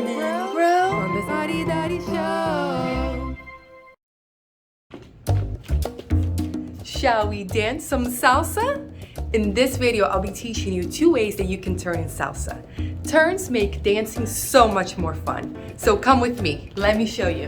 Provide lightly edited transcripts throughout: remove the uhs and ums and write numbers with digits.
and grow on the Daddy Daddy Show. Shall we dance some salsa? In this video, I'll be teaching you 2 ways that you can turn in salsa. Turns make dancing so much more fun. So come with me, let me show you.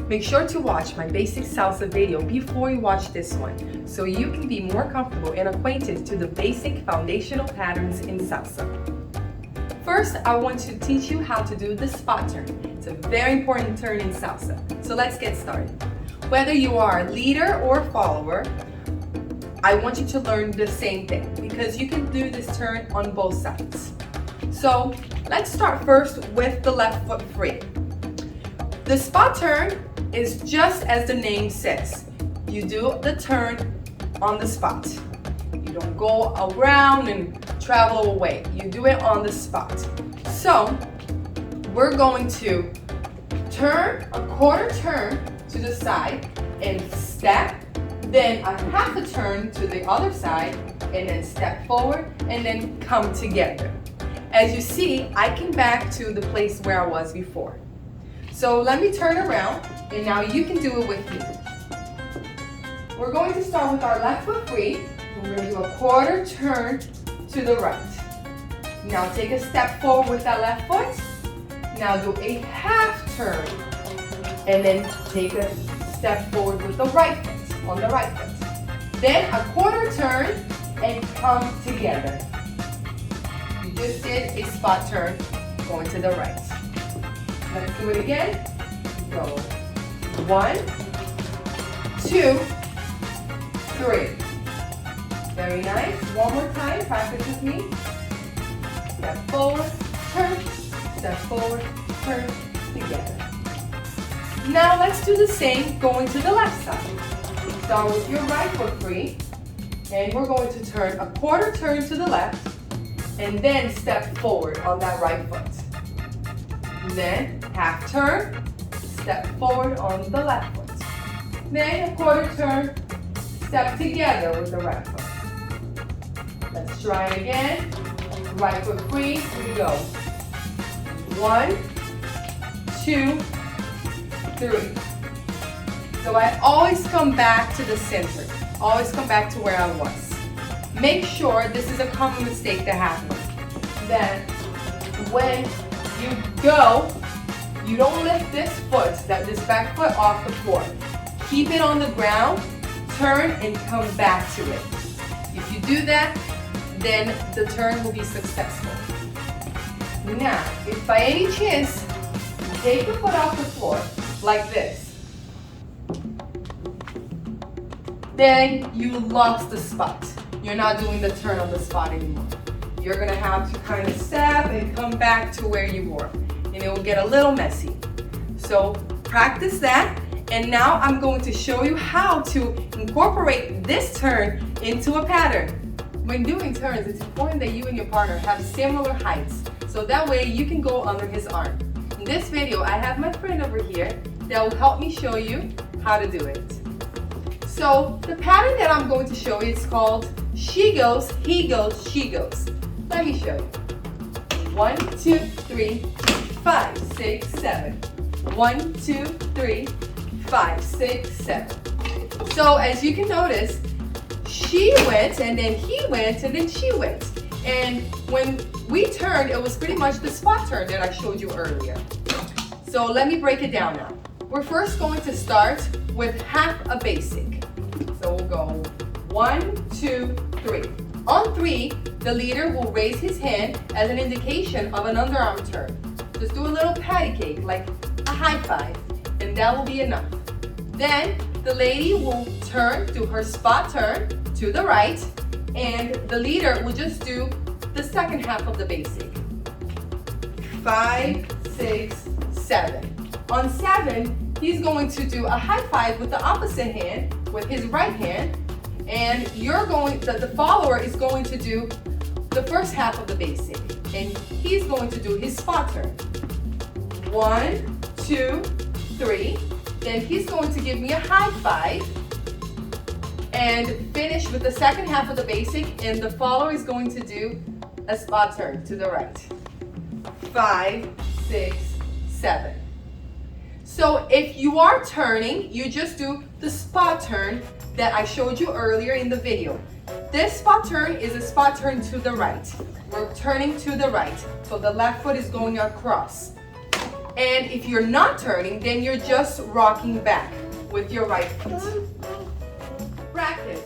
Make sure to watch my basic salsa video before you watch this one, so you can be more comfortable and acquainted to the basic foundational patterns in salsa. First, I want to teach you how to do the spot turn. It's a very important turn in salsa. So let's get started. Whether you are a leader or follower, I want you to learn the same thing because you can do this turn on both sides. So let's start first with the left foot free. The spot turn is just as the name says. You do the turn on the spot. You don't go around and travel away. You do it on the spot. So we're going to turn a quarter turn to the side and step, then a half a turn to the other side, and then step forward and then come together. As you see, I came back to the place where I was before. So let me turn around, and now you can do it with me. We're going to start with our left foot free. We're going to do a quarter turn to the right. Now take a step forward with that left foot. Now do a half turn, and then take a step forward with the right foot, on the right foot. Then a quarter turn and come together. You just did a spot turn going to the right. Let's do it again. Go. 1, 2, 3. Very nice. One more time. Practice with me. Step forward, turn, step forward, turn, together. Now let's do the same going to the left side. Start with your right foot free, and we're going to turn a quarter turn to the left, and then step forward on that right foot. Then half turn, step forward on the left foot. Then a quarter turn, step together with the right foot. Let's try it again. Right foot free, here we go. 1, 2, 3. So I always come back to the center. Always come back to where I was. Make sure, this is a common mistake that happens, that when you go, you don't lift this foot, this back foot off the floor. Keep it on the ground, turn and come back to it. If you do that, then the turn will be successful. Now, if by any chance you take the foot off the floor like this, then you lost the spot. You're not doing the turn on the spot anymore. You're gonna have to kind of step and come back to where you were, and it will get a little messy. So practice that, and now I'm going to show you how to incorporate this turn into a pattern. When doing turns, it's important that you and your partner have similar heights, so that way you can go under his arm. In this video, I have my friend over here that will help me show you how to do it. So the pattern that I'm going to show you is called she goes, he goes, she goes. Let me show you. 1, 2, 3, 5, 6, 7. 1, 2, 3, 5, 6, 7. So as you can notice, she went, and then he went, and then she went. And when we turned, it was pretty much the spot turn that I showed you earlier. So let me break it down now. We're first going to start with half a basic. So we'll go 1, 2, 3. On 3, the leader will raise his hand as an indication of an underarm turn. Just do a little patty cake, like a high five, and that will be enough. Then the lady will turn, do her spot turn to the right, and the leader will just do the second half of the basic. 5, 6, 7. On 7, he's going to do a high five with the opposite hand, with his right hand, and the follower is going to do the first half of the basic, and he's going to do his spot turn. 1, 2, 3. Then he's going to give me a high five and finish with the second half of the basic, and the follower is going to do a spot turn to the right. 5, 6, 7. So if you are turning, you just do the spot turn that I showed you earlier in the video. This spot turn is a spot turn to the right. We're turning to the right, so the left foot is going across. And if you're not turning, then you're just rocking back with your right foot. Practice.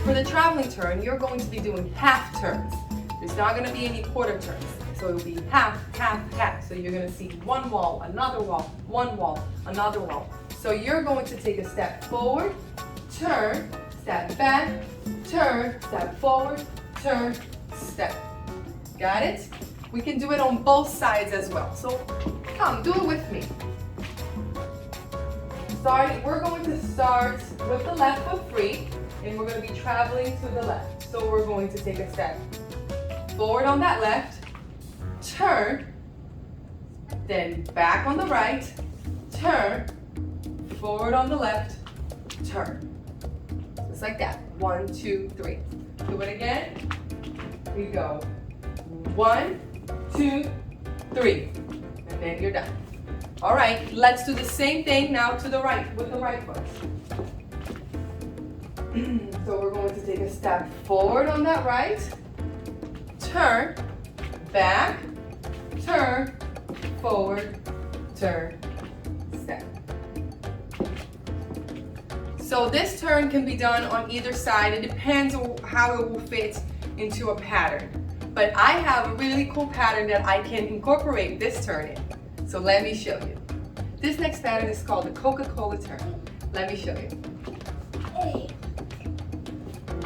For the traveling turn, you're going to be doing half turns. There's not going to be any quarter turns. So it will be half, half, half. So you're going to see one wall, another wall, one wall, another wall. So you're going to take a step forward, turn, step back, turn, step forward, turn, step. Got it? We can do it on both sides as well. So come, do it with me. We're going to start with the left foot free. And we're going to be traveling to the left. So we're going to take a step forward on that left, turn, then back on the right, turn, forward on the left, turn. Just like that. 1, 2, 3. Do it again. We go 1, 2, 3. And then you're done. All right, let's do the same thing now to the right with the right foot. So we're going to take a step forward on that right, turn, back, turn, forward, turn, step. So this turn can be done on either side. It depends on how it will fit into a pattern. But I have a really cool pattern that I can incorporate this turn in. So let me show you. This next pattern is called the Coca-Cola Turn. Let me show you.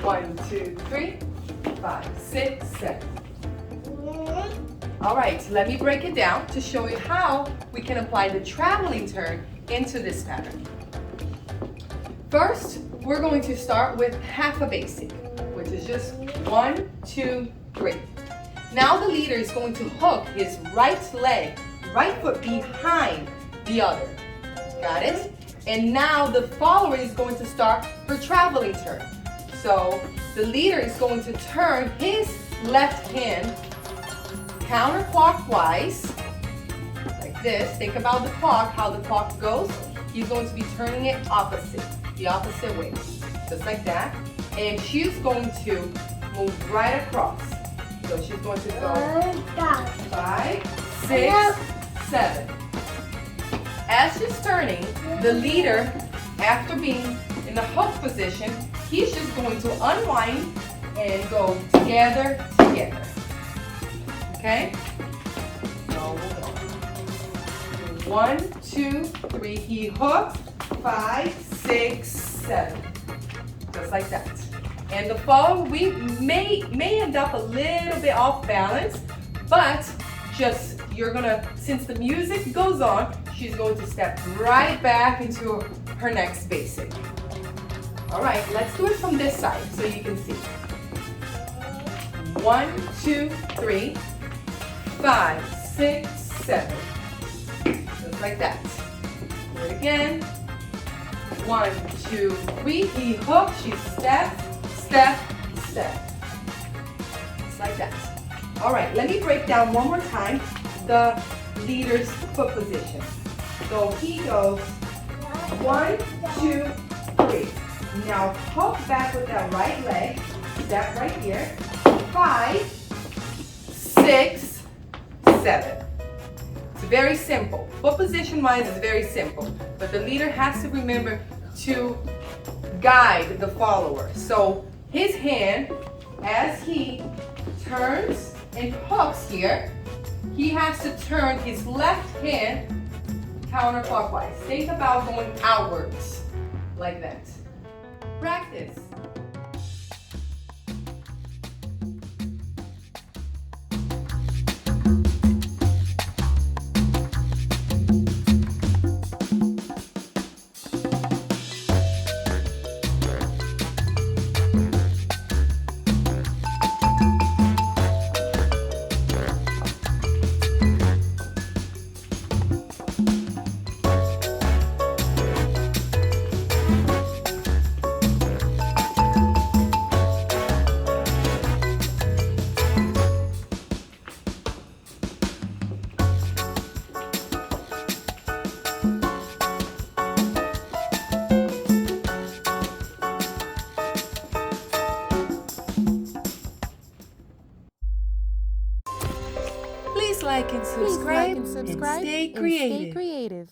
1, 2, 3, 5, 6, 7. All right, let me break it down to show you how we can apply the traveling turn into this pattern. First, we're going to start with half a basic, which is just 1, 2, 3. Now the leader is going to hook his right leg, right foot behind the other. Got it? And now the follower is going to start her traveling turn. So the leader is going to turn his left hand counterclockwise, like this. Think about the clock, how the clock goes. He's going to be turning it the opposite way, just like that. And she's going to move right across. So she's going to go 5, 6, 7. As she's turning, the leader, after being in the hook position, he's just going to unwind and go together, together. Okay? So we'll go. 1, 2, 3. He hooks. 5, 6, 7. Just like that. And the follow, we may end up a little bit off balance, but just you're gonna, since the music goes on, she's going to step right back into her next basic. All right, let's do it from this side so you can see. 1, 2, 3, 5, 6, 7. Just like that. Do it again. 1, 2, 3. He hooks. She steps, step, step. Just like that. All right, let me break down one more time the leader's foot position. So he goes 1, 2, 3. Now hook back with that right leg. Step right here. 5, 6, 7. It's very simple. Foot position wise is very simple, but the leader has to remember to guide the follower. So his hand, as he turns and hooks here, he has to turn his left hand counterclockwise. Think about going outwards like that. Practice. like and subscribe, and stay creative. creative.